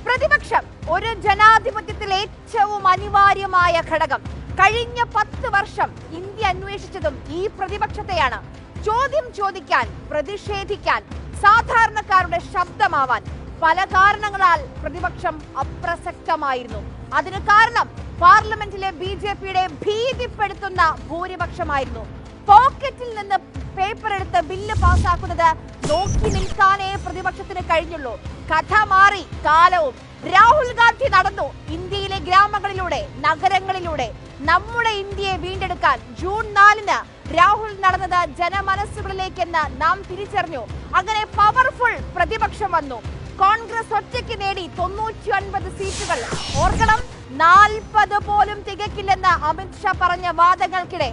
പ്രതിപക്ഷം ഒരു ജനാധിപത്യത്തിൽ ഏറ്റവും അനിവാര്യമായ ഘടകം. കഴിഞ്ഞ 10 വർഷം ഇന്ത്യ അന്വേഷിച്ചതും ഈ പ്രതിപക്ഷത്തെയാണ്. ചോദ്യം ചോദിക്കാൻ, പ്രതിഷേധിക്കാൻ, സാധാരണക്കാരുടെ ശബ്ദമാവാൻ പല കാരണങ്ങളാൽ പ്രതിപക്ഷം അപ്രസക്തമായിരുന്നു. അതിന് കാരണം പാർലമെന്റിലെ BJPയുടെ ഭീതിപ്പെടുത്തുന്ന ഭൂരിപക്ഷമായിരുന്നു. പോക്കറ്റിൽ നിന്ന് പേപ്പർ എടുത്ത് ബില്ല് പാസ്സാക്കുന്നത് നോക്കി നിൽക്കാനേ പ്രതിപക്ഷത്തിന് കഴിഞ്ഞുള്ളൂ. കഥ മാറി കാലവും. രാഹുൽ ഗാന്ധി നടന്നു ഇന്ത്യയിലെ ഗ്രാമങ്ങളിലൂടെ, നഗരങ്ങളിലൂടെ നമ്മുടെ ഇന്ത്യയെ വീണ്ടെടുക്കാൻ. ജൂൺ 4-ന് രാഹുൽ നടന്നത് ജനമനസ്സുകളിലേക്കെന്ന് നാം തിരിച്ചറിഞ്ഞു. അങ്ങനെ പവർഫുൾ പ്രതിപക്ഷം വന്നു. കോൺഗ്രസ് ഒറ്റയ്ക്ക് നേടി 99 സീറ്റുകൾ. ഓർക്കണം, 40 പോലും തികക്കില്ലെന്ന് അമിത്ഷാ പറഞ്ഞ വാദങ്ങൾക്കിടെ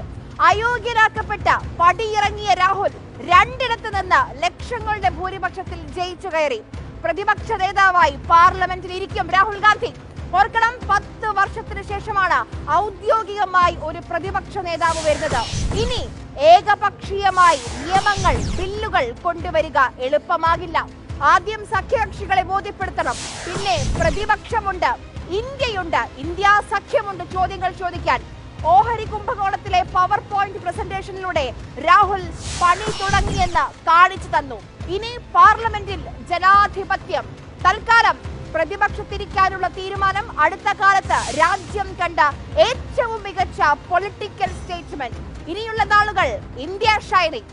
അയോഗ്യരാക്കപ്പെട്ട പടിയിറങ്ങിയ രാഹുൽ 2ഇടത്ത് നിന്ന് ലക്ഷങ്ങളുടെ ഭൂരിപക്ഷത്തിൽ ജയിച്ചു കയറി. പ്രതിപക്ഷ നേതാവായി പാർലമെന്റിൽ ഇരിക്കും രാഹുൽ ഗാന്ധി. ഓർക്കണം, 10 വർഷത്തിന് ശേഷമാണ് ഔദ്യോഗികമായി ഒരു പ്രതിപക്ഷ നേതാവ് വരുന്നത്. ഇനി ഏകപക്ഷീയമായി നിയമങ്ങൾ, ബില്ലുകൾ കൊണ്ടുവരിക എളുപ്പമാകില്ല. ആദ്യം സഖ്യകക്ഷികളെ ബോധ്യപ്പെടുത്തണം. പിന്നെ പ്രതിപക്ഷമുണ്ട്, ഇന്ത്യയുണ്ട്, ഇന്ത്യ സഖ്യമുണ്ട് ചോദ്യങ്ങൾ ചോദിക്കാൻ. ഓഹരി കുംഭകോണത്തിലെ പവർ പോയിന്റ് പ്രസന്റേഷനിലൂടെ രാഹുൽ പണി തുടങ്ങിയെന്ന് കാണിച്ചു തന്നു. ഇനി പാർലമെന്റിൽ ജനാധിപത്യം. തൽക്കാലം പ്രതിപക്ഷത്തിരിക്കാനുള്ള തീരുമാനം അടുത്ത കാലത്ത് രാജ്യം കണ്ട ഏറ്റവും മികച്ച പൊളിറ്റിക്കൽ സ്റ്റേറ്റ്മെന്റ്. ഇനിയുള്ള നാളുകൾ ഇന്ത്യ ഷൈനിങ്.